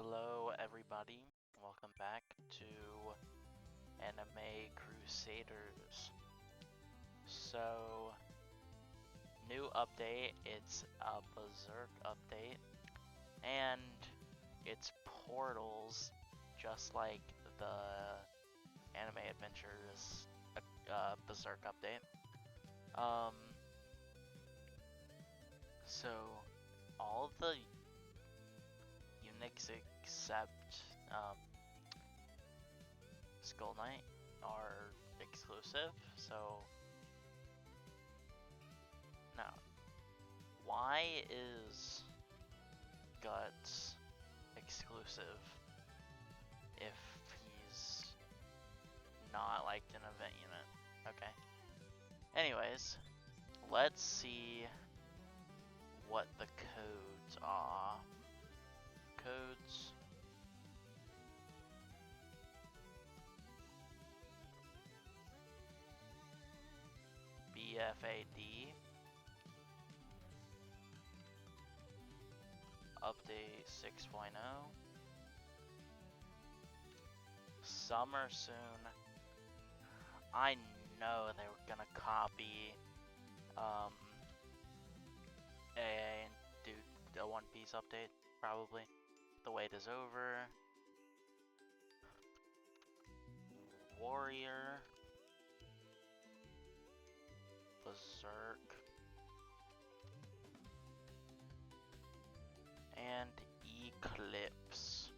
Hello everybody, welcome back to Anime Crusaders. So, new update, it's a Berserk update, and it's portals, just like the Anime Adventures Berserk update. So all the Unix except Skull Knight are exclusive, so now why is Guts exclusive if he's not liked an event unit? Okay. Anyways, let's see what the codes are. Codes. BFAD. Update 6.0. Summer soon. I know they were gonna copy AA and do a One Piece update, probably. The wait is over. Warrior. Berserk. And Eclipse.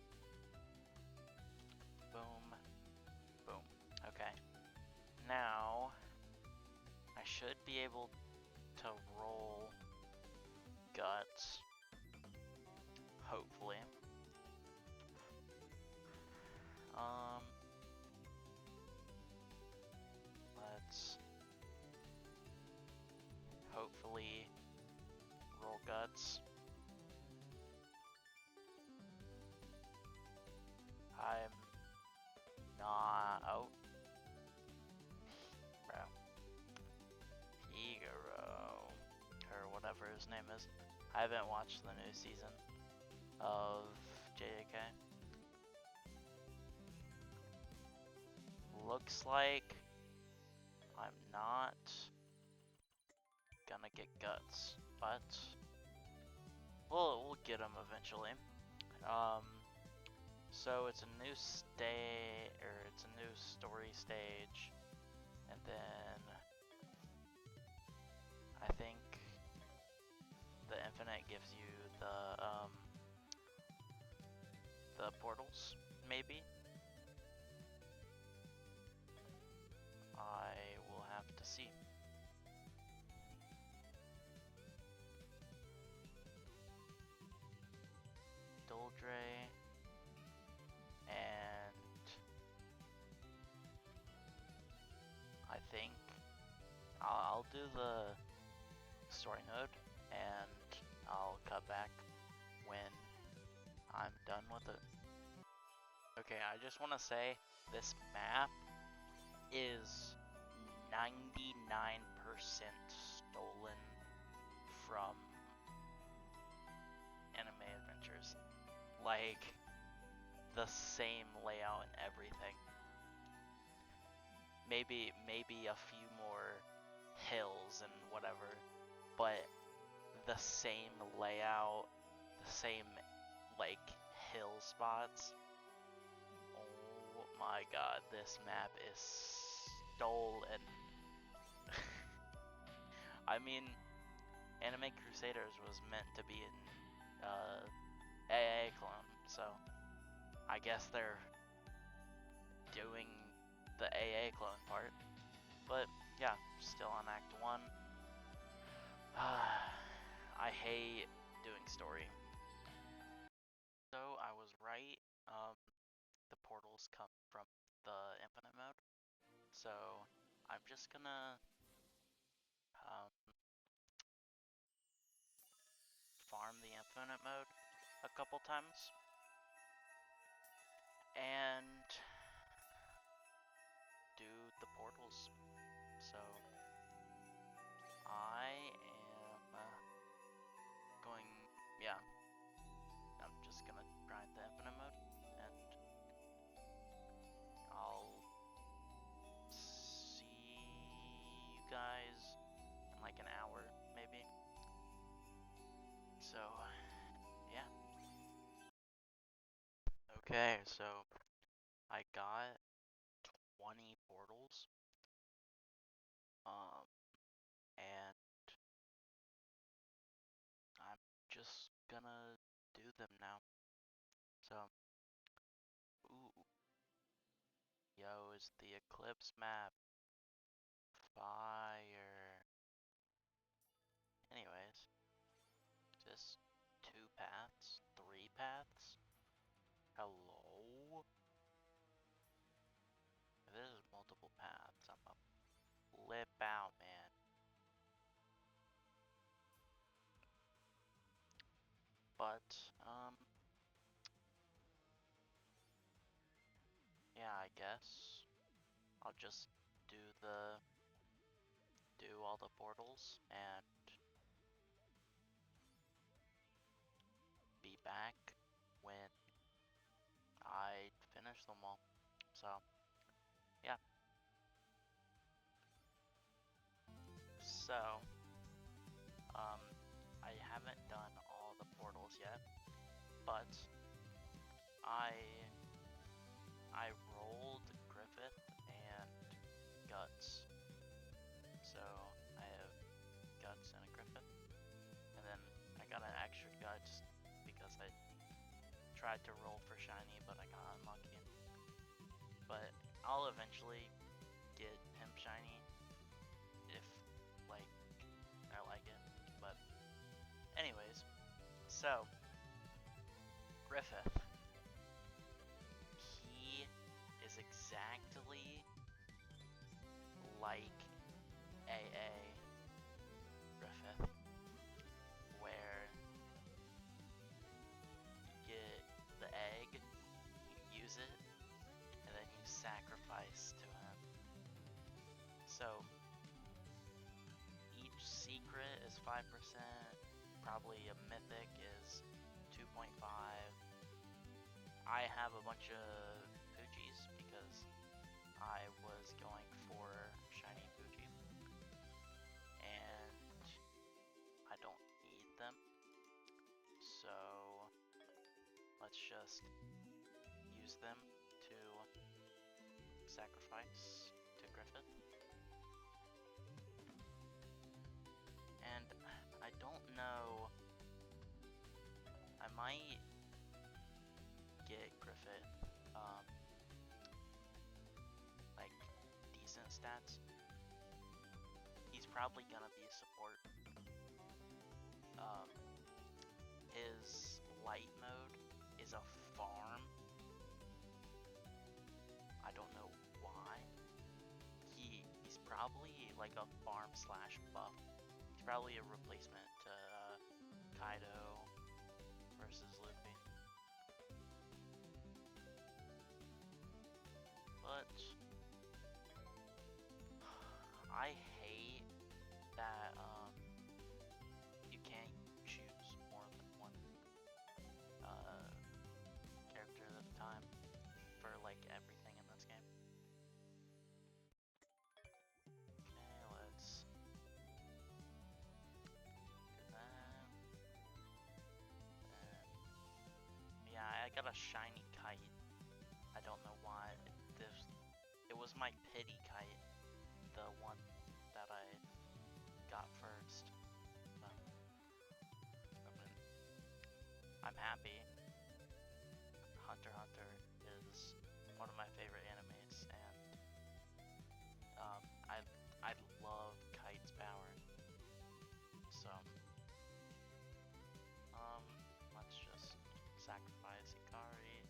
Boom. Boom. Okay. Now, I should be able to roll Guts. Hopefully. Let's hopefully roll Guts. I'm not. Oh. Bro. Higuro. Or whatever his name is. I haven't watched the new season of JJK. Looks like I'm not gonna get Guts, but we'll get him eventually. So it's a new it's a new story stage, and then I think the Infinite gives you the portals, maybe. I will have to see. Doldre and I think I'll do the story mode and I'll cut back when I'm done with it. Okay, I just want to say this map is 99% stolen from Anime Adventures. Like, the same layout and everything. Maybe a few more hills and whatever, but the same layout, the same, like, hill spots. Oh my god, this map is stolen. I mean, Anime Crusaders was meant to be an AA clone, so I guess they're doing the AA clone part. But yeah, still on Act 1. I hate doing story. So I was right. The portals come from the Infinite mode. So I'm just gonna farm the Infinite mode a couple times. And do the portals. So I am going, yeah, I'm just gonna grind the Infinite Okay, so I got 20 portals. And I'm just gonna do them now. So, ooh, yo, is the Eclipse map fire? Anyways, just 2 paths, 3 paths. Hello? If there's multiple paths, I'm gonna flip out, man. But, yeah, I guess I'll just do all the portals and be back when I finish them all. So, yeah. So, um, I haven't done all the portals yet, but I rolled Griffith and Guts. So I have Guts and a Griffith, and then I got an extra Guts because I tried to roll for shiny, but I got unlucky. But I'll eventually get him shiny if, like, I like it. But anyways, so Griffith, he is exactly like AA Griffith, where you get the egg, you use it, and then you sacrifice to him. So each secret is 5%, probably a mythic is 2.5. I have a bunch of Poochies because I was going for shiny Poochie, and I don't need them, so let's just use them to sacrifice to Griffith. And I don't know, I might get Griffith like decent stats. He's probably gonna be a support. His light mode is a farm. I don't know why. He's probably like a farm slash buff. He's probably a replacement to Kaido versus Luffy. But I hate that you can't choose more than one character at a time for like everything in this game. Okay, let's do that. And yeah, I got a shiny kite. I don't know why. It was my pity kite, the one that I got first. But, I'm happy. Hunter x Hunter is one of my favorite animes, and I love Kite's power. So let's just sacrifice Ikari.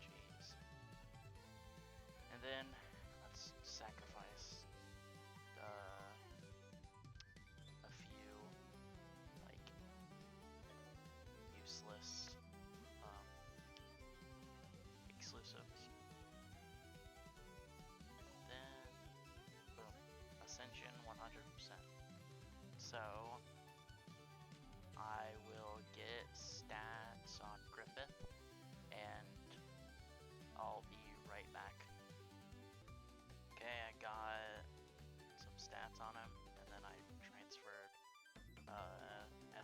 Jeez. And then let's sacrifice a few like useless exclusives. Then boom, Ascension 100%. So I will get stats on Griffith, and I'll be right back. Okay, I got some stats on him, and then I transferred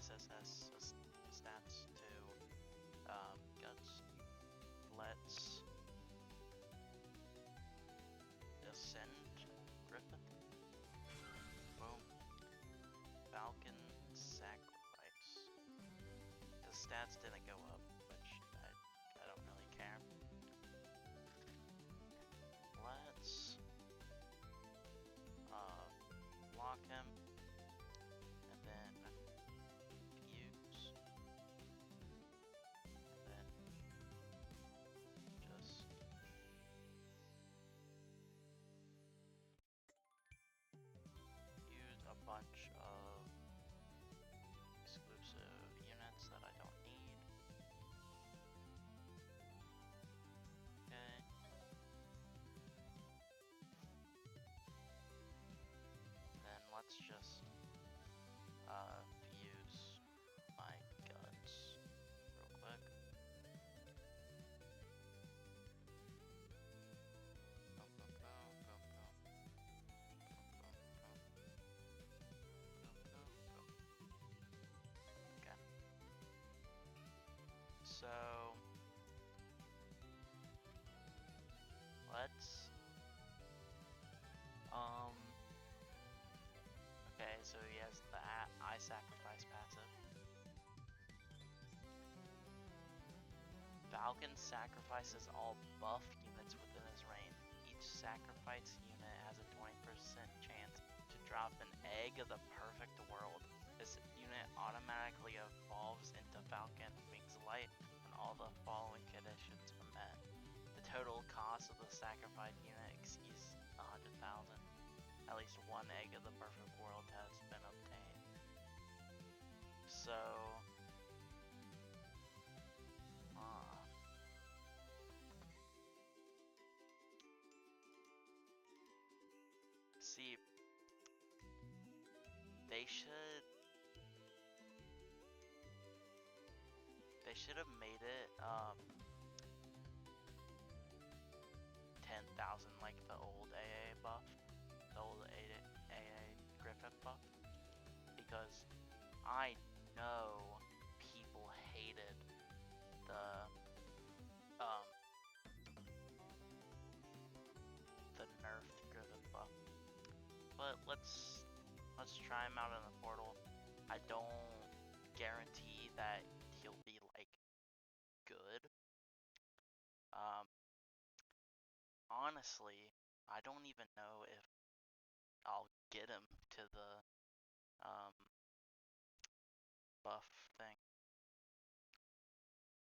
SSS stats to let's ascend Griffith. Boom. Falcon sacrifice. The stats didn't go up, which I don't really care. Let's block him and then fuse. And then just use a bunch of exclusive units that I don't need. Okay. Then let's just fuse my guts real quick. Boom, boom, boom, boom, boom. Okay. So let's okay, so he has the I sacrifice passive. Falcon sacrifices all buff units within his range. Each sacrifice unit has a 20% chance to drop an egg of the perfect world. This unit automatically evolves into Falcon Wings Light when all the following conditions are met. The total cost of the sacrificed unit exceeds 100,000. At least one egg of the perfect world has been obtained. So see, they should have made it 10,000 like the old AA buff, the old AA Griffith buff, because I know people hated the nerfed Griffith buff. But let's try him out in the portal. I don't guarantee that he'll be like good. Honestly, I don't even know if I'll get him to the buff thing,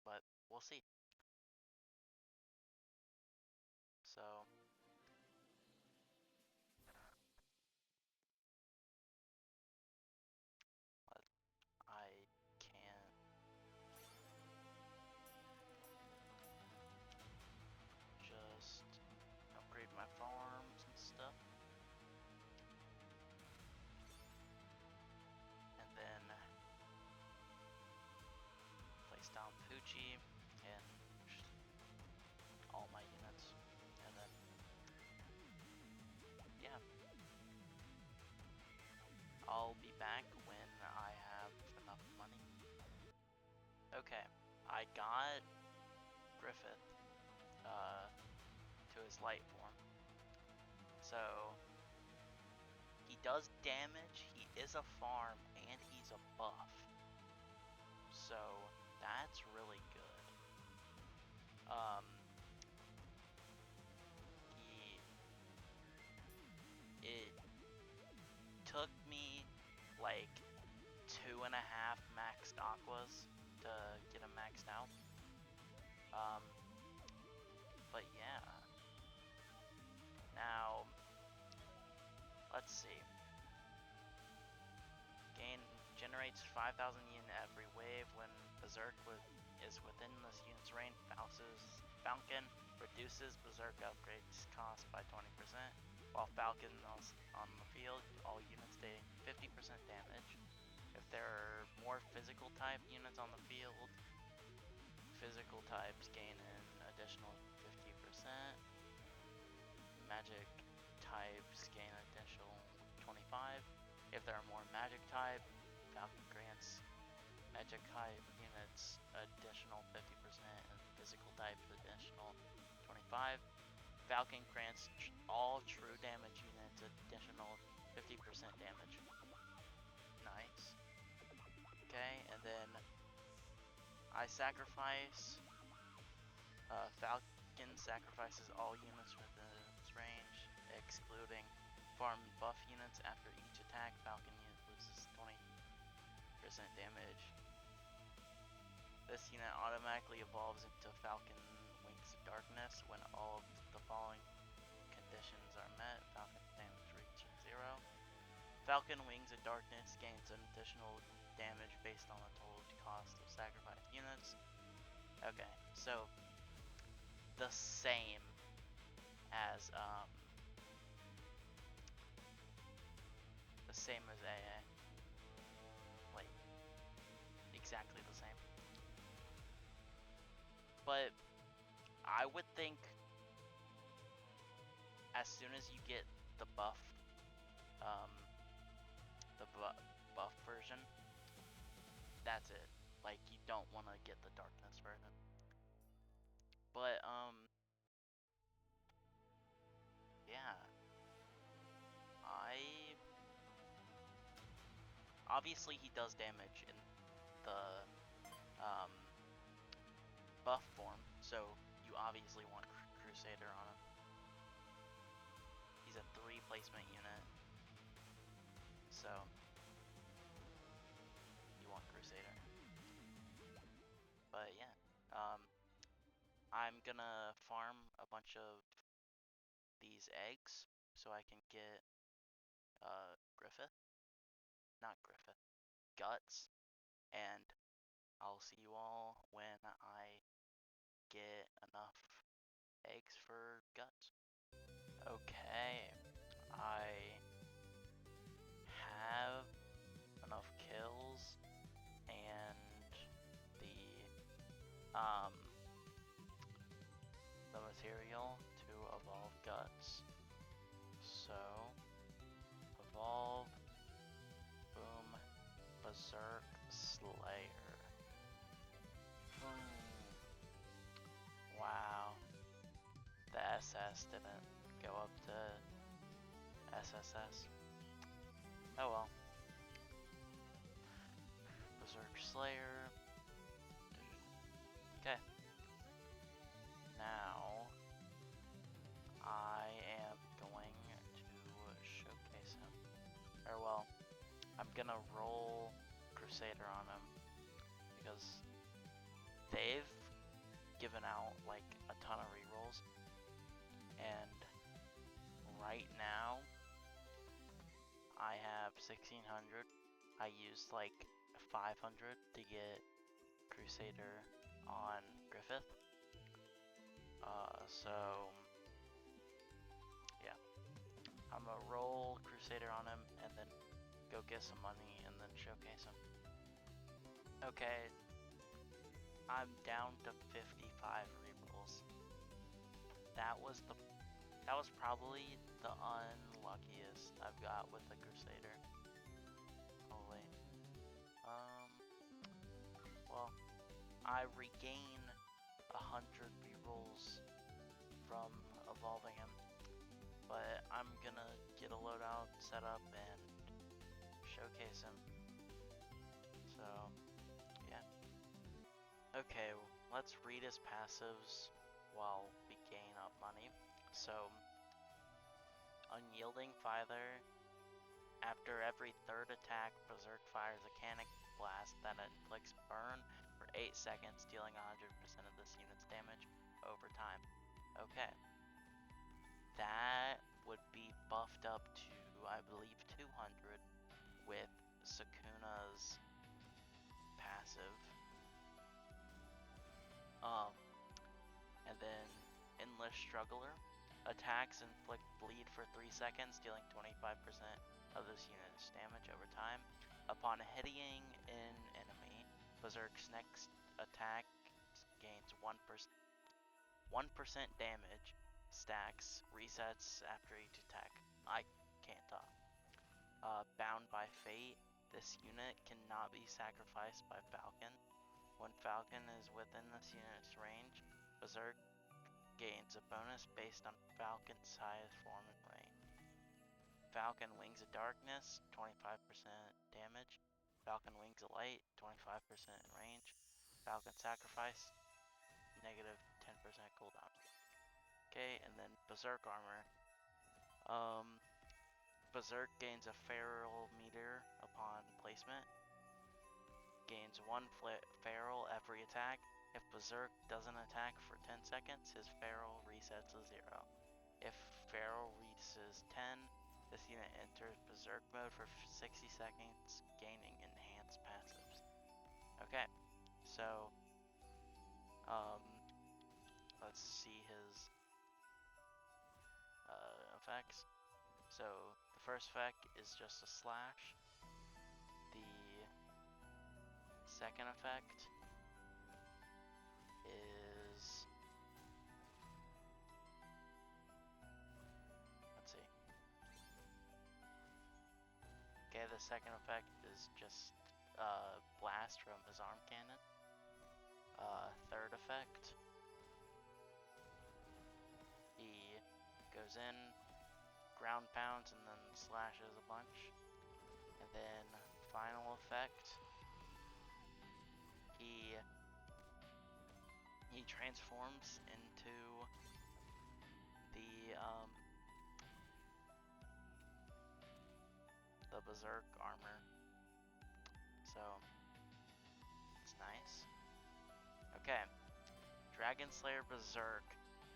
but we'll see. So I can just upgrade my farms and stuff, and then place down Poochie and all my units, and then yeah, I'll be back when I have enough money. Okay, I got Griffith to his light form. So he does damage, he is a farm, and he's a buff. So that's really good. It took me like 2.5 maxed aquas to get him maxed out. But yeah. Now, let's see. Generates 5,000 yen every wave when Berserk is within this unit's range. Falcon reduces Berserk upgrades cost by 20%. While Falcon is on the field, all units take 50% damage. If there are more physical type units on the field, physical types gain an additional 50%. Magic types gain an additional 25%. If there are more magic type, Falcon grants magic type units additional 50% and physical type additional 25. Falcon grants all true damage units additional 50% damage. Nice. Okay, and then I sacrifice. Falcon sacrifices all units within its range, excluding farm and buff units. After each attack, Falcon unit loses 20% damage. This unit automatically evolves into Falcon Wings of Darkness when all of the following conditions are met. Falcon damage reaches 0. Falcon Wings of Darkness gains an additional damage based on the total cost of sacrificed units. Okay, so the same as AA. Like exactly the same. But I would think as soon as you get the buff, buff version, that's it. Like you don't want to get the darkness version. But yeah, obviously he does damage in the buff form, so you obviously want Crusader on him. He's a 3 placement unit, so you want Crusader. But yeah, I'm gonna farm a bunch of these eggs so I can get Guts, and I'll see you all when I get enough eggs for Guts. Okay, I have enough kills and the material to evolve Guts. So evolve, boom, Berserk Slayer. Boom. Wow. The SS didn't go up to SSS. Oh well. Berserk Slayer. Okay. Now I am going to showcase him. Or well, I'm gonna roll Crusader on him because they've given out like a ton of rerolls, and right now I have 1600. I used like 500 to get Crusader on Griffith. So yeah, I'm gonna roll Crusader on him and then go get some money and then showcase him. Okay, I'm down to 55 rerolls. That was probably the unluckiest I've got with the Crusader. Holy. Well, I regain 100 rerolls from evolving him, but I'm gonna get a loadout set up and showcase him. So, yeah. Okay, let's read his passives while we gain up money. So, Unyielding Fire. After every third attack, Berserk fires a Canic Blast that inflicts burn for 8 seconds, dealing 100% of this unit's damage over time. Okay. That would be buffed up to, I believe, 200 with Sukuna's passive. And then Endless Struggler. Attacks inflict bleed for 3 seconds, dealing 25% of this unit's damage over time. Upon hitting an enemy, Berserk's next attack gains 1% damage, stacks, resets after each attack. I can't talk. Bound by Fate. This unit cannot be sacrificed by Falcon. When Falcon is within this unit's range, Berserk gains a bonus based on Falcon size, form, and range. Falcon Wings of Darkness, 25% damage. Falcon Wings of Light, 25% in range. Falcon Sacrifice, negative 10% cooldown. Okay, and then Berserk Armor. Berserk gains a feral meter upon placement. Gains 1 feral every attack. If Berserk doesn't attack for 10 seconds, his feral resets to 0. If feral reaches 10, this unit enters Berserk mode for 60 seconds, gaining enhanced passives. Okay, so let's see his effects. So the first effect is just a slash. The second effect is, let's see. Okay, the second effect is just blast from his arm cannon. Third effect, he goes in, ground pounds, and then slashes a bunch. And then final effect, he transforms into the Berserk armor. So it's nice. Okay, Dragon Slayer Berserk.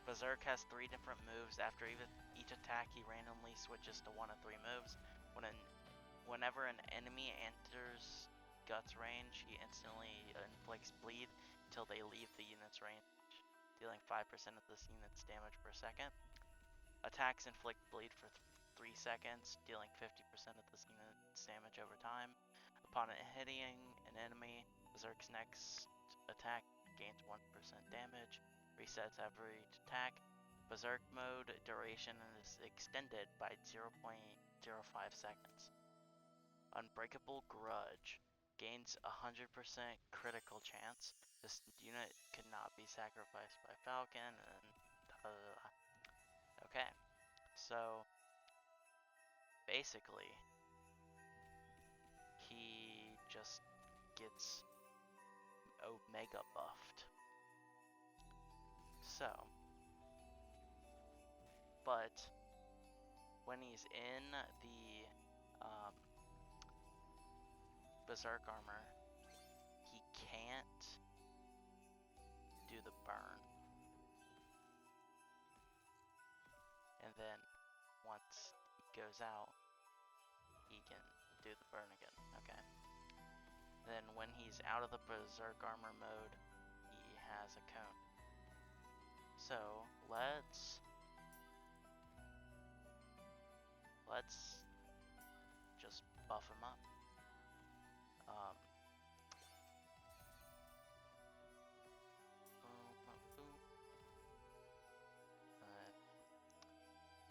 Berserk has 3 different moves. After each attack, he randomly switches to one of 3 moves. Whenever an enemy enters Guts range, he instantly inflicts bleed until they leave the unit's range, dealing 5% of this unit's damage per second. Attacks inflict bleed for 3 seconds, dealing 50% of this unit's damage over time. Upon hitting an enemy, Berserk's next attack gains 1% damage, resets every attack. Berserk mode duration is extended by 0.05 seconds. Unbreakable Grudge gains 100% critical chance. This unit could not be sacrificed by Falcon, and okay, so basically he just gets Omega buffed. So, but when he's in the Berserk armor, he can't do the burn. And then once he goes out, he can do the burn again. Okay. Then when he's out of the Berserk armor mode, he has a cone. So let's just buff him up.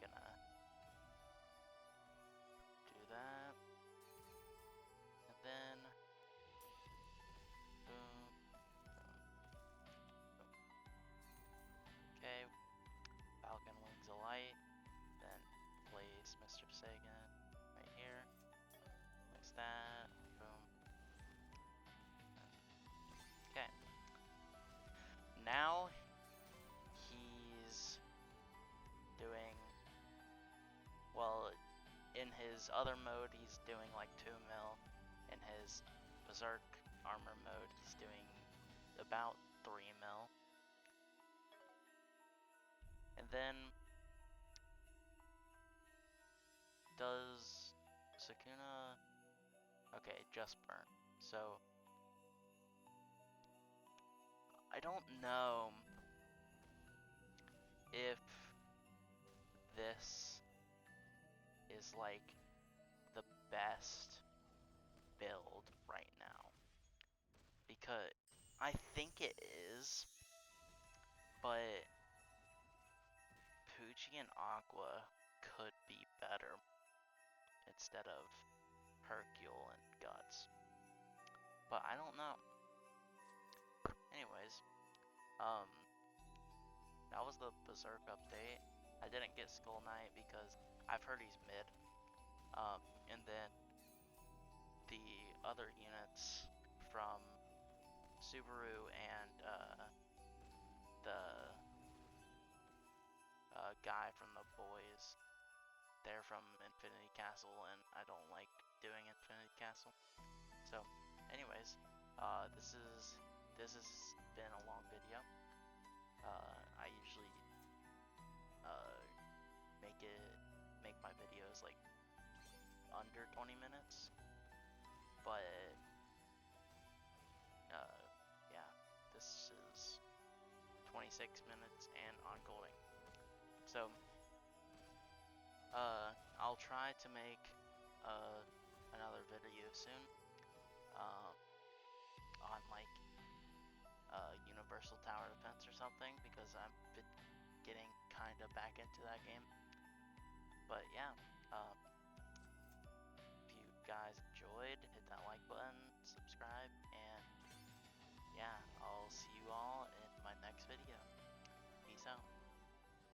Gonna do that, and then boom, boom. Okay, Falcon Wings of Light, then place Mr. Sagan right here, place that, boom. Okay, now he's doing, well, in his other mode he's doing like 2 mil, in his Berserk armor mode he's doing about 3 mil. And then does Sukuna, okay, just burn. So I don't know if this is like the best build right now, because I think it is, but Poochie and Aqua could be better instead of Hercule and Guts, but I don't know. Anyways, that was the Berserk update. I didn't get Skull Knight because I've heard he's mid. And then the other units from Subaru and the guy from the boys, they're from Infinity Castle, and I don't like doing Infinity Castle. So, anyways, this has been a long video. I usually make my videos like under 20 minutes, but yeah, this is 26 minutes and ongoing. So I'll try to make another video soon on like Universal Tower Defense or something, because I've been getting kind of back into that game. But yeah, if you guys enjoyed, hit that like button, subscribe, and yeah, I'll see you all in my next video. Peace out.